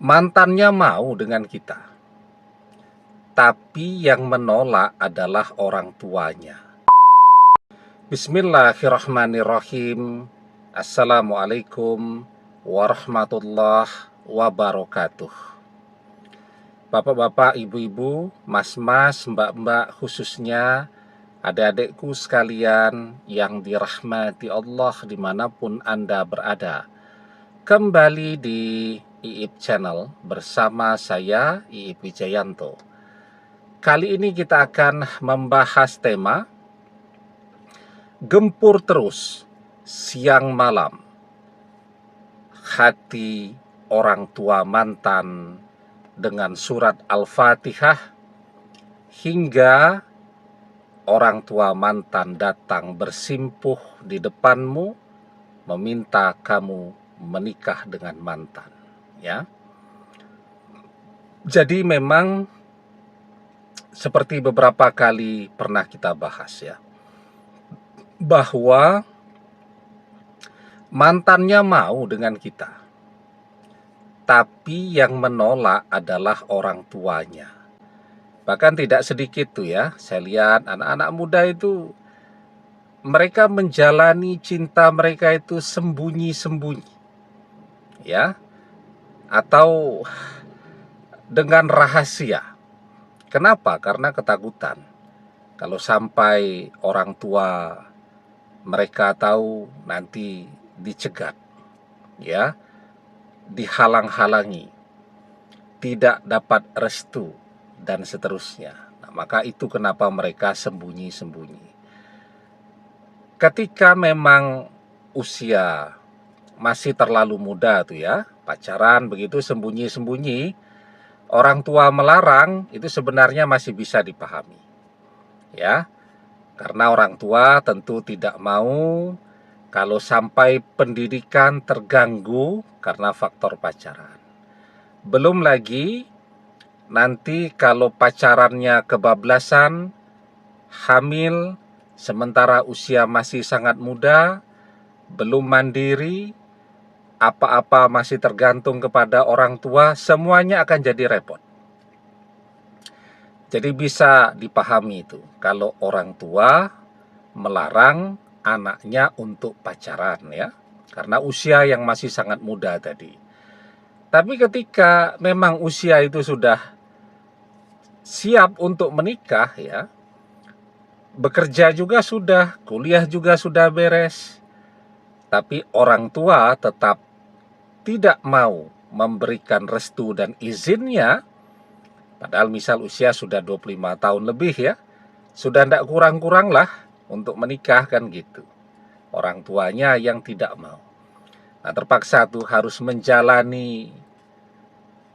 Mantannya mau dengan kita, tapi yang menolak adalah orang tuanya. Bismillahirrahmanirrahim. Assalamualaikum warahmatullahi wabarakatuh. Bapak-bapak, ibu-ibu, mas-mas, mbak-mbak, khususnya adik-adikku sekalian yang dirahmati Allah dimanapun Anda berada. Kembali di Iip Channel bersama saya, Iip Wijayanto. Kali ini kita akan membahas tema Gempur terus siang malam hati orang tua mantan dengan surat Al-Fatihah hingga orang tua mantan datang bersimpuh di depanmu meminta kamu menikah dengan mantan, ya. Jadi memang seperti beberapa kali pernah kita bahas, ya, bahwa mantannya mau dengan kita, tapi yang menolak adalah orang tuanya. Bahkan tidak sedikit tuh, ya, saya lihat anak-anak muda itu mereka menjalani cinta mereka itu sembunyi-sembunyi, ya, atau dengan rahasia. Kenapa? Karena ketakutan. Kalau sampai orang tua mereka tahu, nanti dicegat, ya, dihalang-halangi, tidak dapat restu, dan seterusnya. Nah, maka itu kenapa mereka sembunyi-sembunyi. Ketika memang usia masih terlalu muda tuh, ya, pacaran begitu sembunyi-sembunyi, orang tua melarang, itu sebenarnya masih bisa dipahami, ya. Karena orang tua tentu tidak mau kalau sampai pendidikan terganggu karena faktor pacaran. Belum lagi nanti kalau pacarannya kebablasan, hamil, sementara usia masih sangat muda, belum mandiri, apa-apa masih tergantung kepada orang tua, semuanya akan jadi repot. Jadi bisa dipahami itu kalau orang tua melarang anaknya untuk pacaran, ya, karena usia yang masih sangat muda tadi. Tapi ketika memang usia itu sudah siap untuk menikah, ya, bekerja juga sudah, kuliah juga sudah beres, tapi orang tua tetap tidak mau memberikan restu dan izinnya, padahal misal usia sudah 25 tahun lebih, ya, sudah tidak kurang-kurang lah untuk menikah, kan gitu. Orang tuanya yang tidak mau. Nah, terpaksa tuh harus menjalani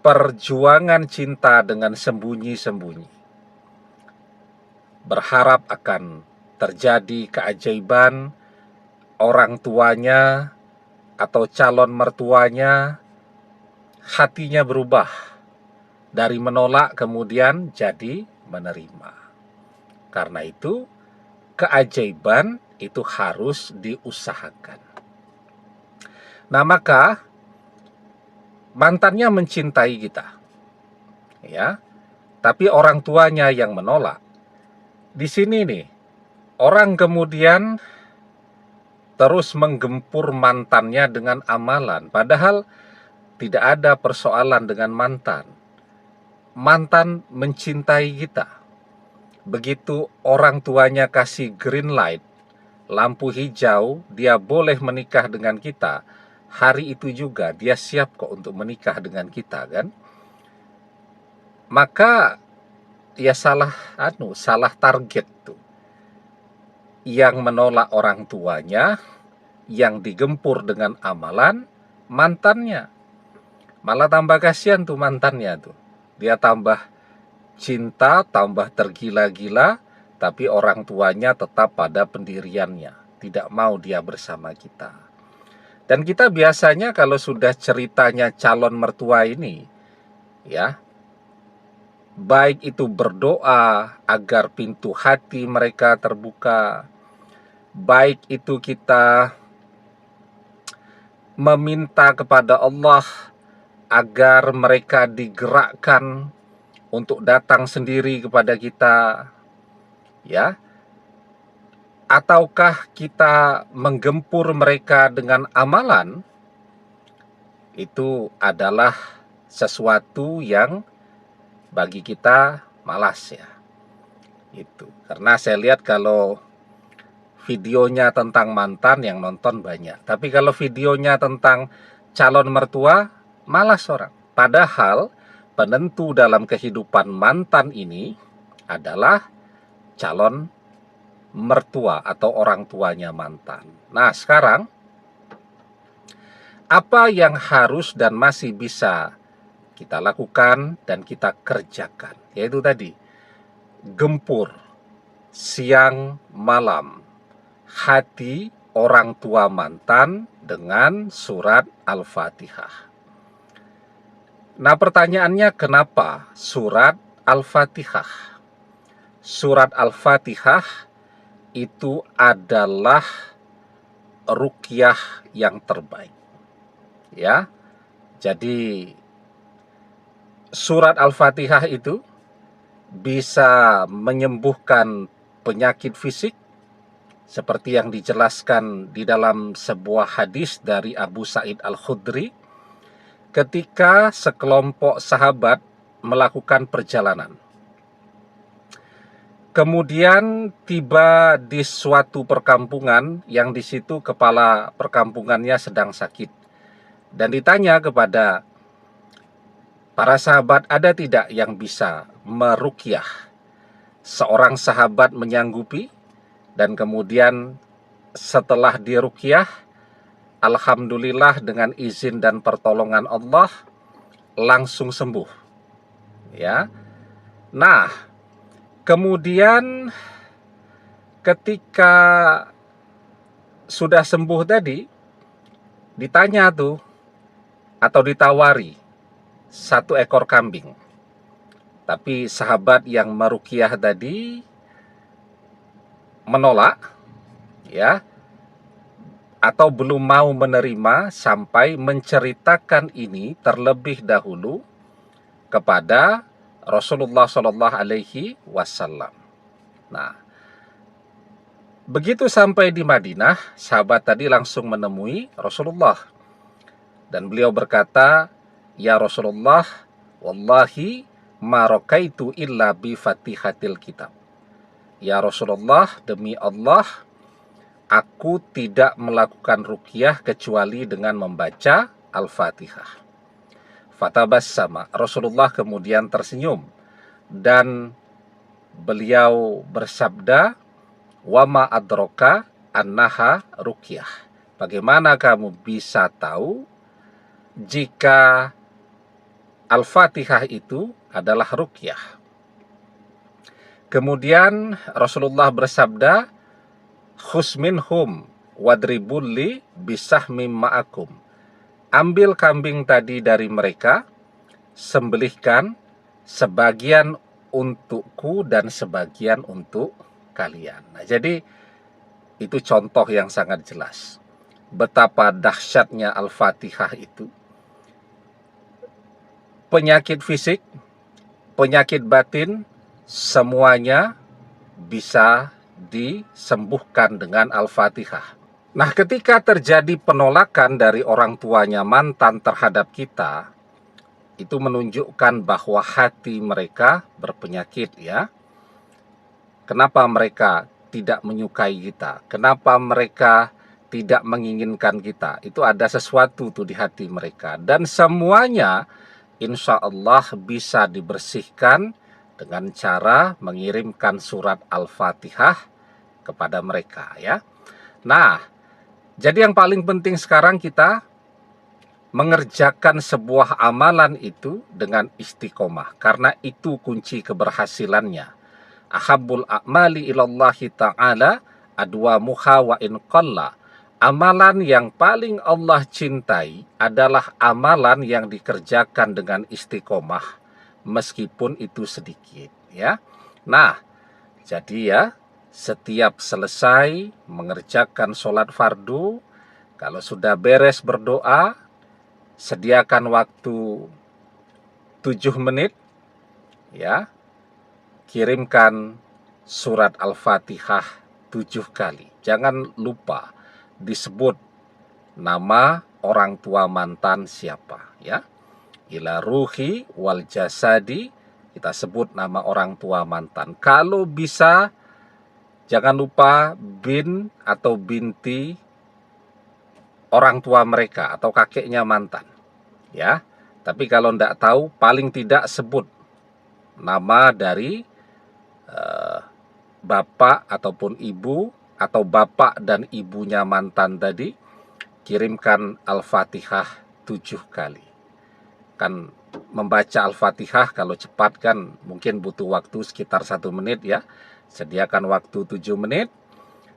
perjuangan cinta dengan sembunyi-sembunyi. Berharap akan terjadi keajaiban, orang tuanya atau calon mertuanya hatinya berubah dari menolak kemudian jadi menerima. Karena itu keajaiban itu harus diusahakan. Nah, maka mantannya mencintai kita, ya, tapi orang tuanya yang menolak. Di sini nih, orang kemudian terus menggempur mantannya dengan amalan, padahal tidak ada persoalan dengan mantan. Mantan mencintai kita. Begitu orang tuanya kasih green light, lampu hijau, dia boleh menikah dengan kita, hari itu juga dia siap kok untuk menikah dengan kita, kan? Maka ya salah target tuh. Yang menolak orang tuanya, yang digempur dengan amalan mantannya. Malah tambah kasihan tuh mantannya tuh. Dia tambah cinta, tambah tergila-gila, tapi orang tuanya tetap pada pendiriannya, tidak mau dia bersama kita. Dan kita biasanya kalau sudah ceritanya calon mertua ini, ya, baik itu berdoa agar pintu hati mereka terbuka, baik itu kita meminta kepada Allah agar mereka digerakkan untuk datang sendiri kepada kita, ya, ataukah kita menggempur mereka dengan amalan, itu adalah sesuatu yang bagi kita malas ya. Itu karena saya lihat kalau videonya tentang mantan yang nonton banyak, tapi kalau videonya tentang calon mertua malas orang. Padahal penentu dalam kehidupan mantan ini adalah calon mertua atau orang tuanya mantan. Nah, sekarang apa yang harus dan masih bisa kita lakukan dan kita kerjakan? Yaitu tadi, gempur siang malam hati orang tua mantan dengan surat Al-Fatihah. Nah, pertanyaannya, kenapa surat Al-Fatihah? Surat Al-Fatihah itu adalah ruqyah yang terbaik. Ya. Jadi surat Al-Fatihah itu bisa menyembuhkan penyakit fisik seperti yang dijelaskan di dalam sebuah hadis dari Abu Sa'id Al-Khudri ketika sekelompok sahabat melakukan perjalanan. Kemudian tiba di suatu perkampungan yang di situ kepala perkampungannya sedang sakit. Dan ditanya kepada para sahabat, ada tidak yang bisa meruqyah? Seorang sahabat menyanggupi, dan kemudian setelah diruqyah, alhamdulillah dengan izin dan pertolongan Allah langsung sembuh. Ya. Nah, kemudian ketika sudah sembuh tadi, ditanya tuh atau ditawari 1 ekor kambing. Tapi sahabat yang meruqyah tadi menolak, ya, atau belum mau menerima sampai menceritakan ini terlebih dahulu kepada Rasulullah Shallallahu Alaihi Wasallam. Nah, begitu sampai di Madinah, sahabat tadi langsung menemui Rasulullah dan beliau berkata, ya Rasulullah, wallahi ma raqaitu illa bi fatihatil kitab. Ya Rasulullah, demi Allah, aku tidak melakukan ruqyah kecuali dengan membaca Al-Fatihah. Fatabassama, Rasulullah kemudian tersenyum dan beliau bersabda, wa ma adraka annaha ruqyah. Bagaimana kamu bisa tahu jika Al-Fatihah itu adalah ruqyah? Kemudian Rasulullah bersabda, khus minhum wadribul li bisahmim ma'akum. Ambil kambing tadi dari mereka, sembelihkan sebagian untukku dan sebagian untuk kalian. Nah, jadi itu contoh yang sangat jelas betapa dahsyatnya Al-Fatihah itu. Penyakit fisik, penyakit batin, semuanya bisa disembuhkan dengan Al-Fatihah. Nah, ketika terjadi penolakan dari orang tuanya mantan terhadap kita, itu menunjukkan bahwa hati mereka berpenyakit ya. Kenapa mereka tidak menyukai kita? Kenapa mereka tidak menginginkan kita? Itu ada sesuatu tuh di hati mereka. Dan semuanya insya Allah bisa dibersihkan dengan cara mengirimkan surat Al-Fatihah kepada mereka ya. Nah, jadi yang paling penting sekarang kita mengerjakan sebuah amalan itu dengan istiqomah, karena itu kunci keberhasilannya. Ahabbul a'mali ilallahi ta'ala adwamuha wa in qalla. Amalan yang paling Allah cintai adalah amalan yang dikerjakan dengan istiqomah, meskipun itu sedikit ya. Nah, jadi ya, setiap selesai mengerjakan sholat fardu, kalau sudah beres berdoa, sediakan waktu 7 menit, ya, kirimkan surat Al-Fatihah 7 kali. Jangan lupa disebut nama orang tua mantan siapa, ya. Ila ruhi wal jasadi, kita sebut nama orang tua mantan. Kalau bisa jangan lupa bin atau binti orang tua mereka atau kakeknya mantan, ya. Tapi kalau tidak tahu, paling tidak sebut nama dari bapak ataupun ibu, atau bapak dan ibunya mantan tadi. Kirimkan Al-Fatihah 7 kali. Kan membaca Al-Fatihah kalau cepat kan mungkin butuh waktu sekitar 1 menit, ya. Sediakan waktu 7 menit.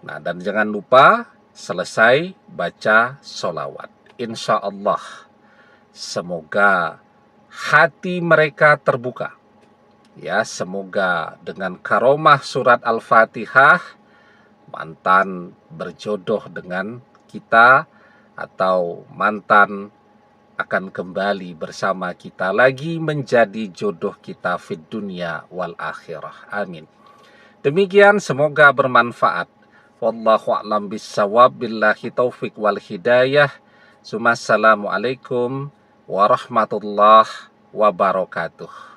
Nah, dan jangan lupa selesai baca sholawat. Insya Allah semoga hati mereka terbuka, ya. Semoga dengan karomah surat Al-Fatihah mantan berjodoh dengan kita, atau mantan akan kembali bersama kita lagi menjadi jodoh kita fid dunya wal akhirah. Amin. Demikian, semoga bermanfaat. Wallahu a'lam bissawab, billahi taufik wal hidayah. Assalamualaikum warahmatullahi wabarakatuh.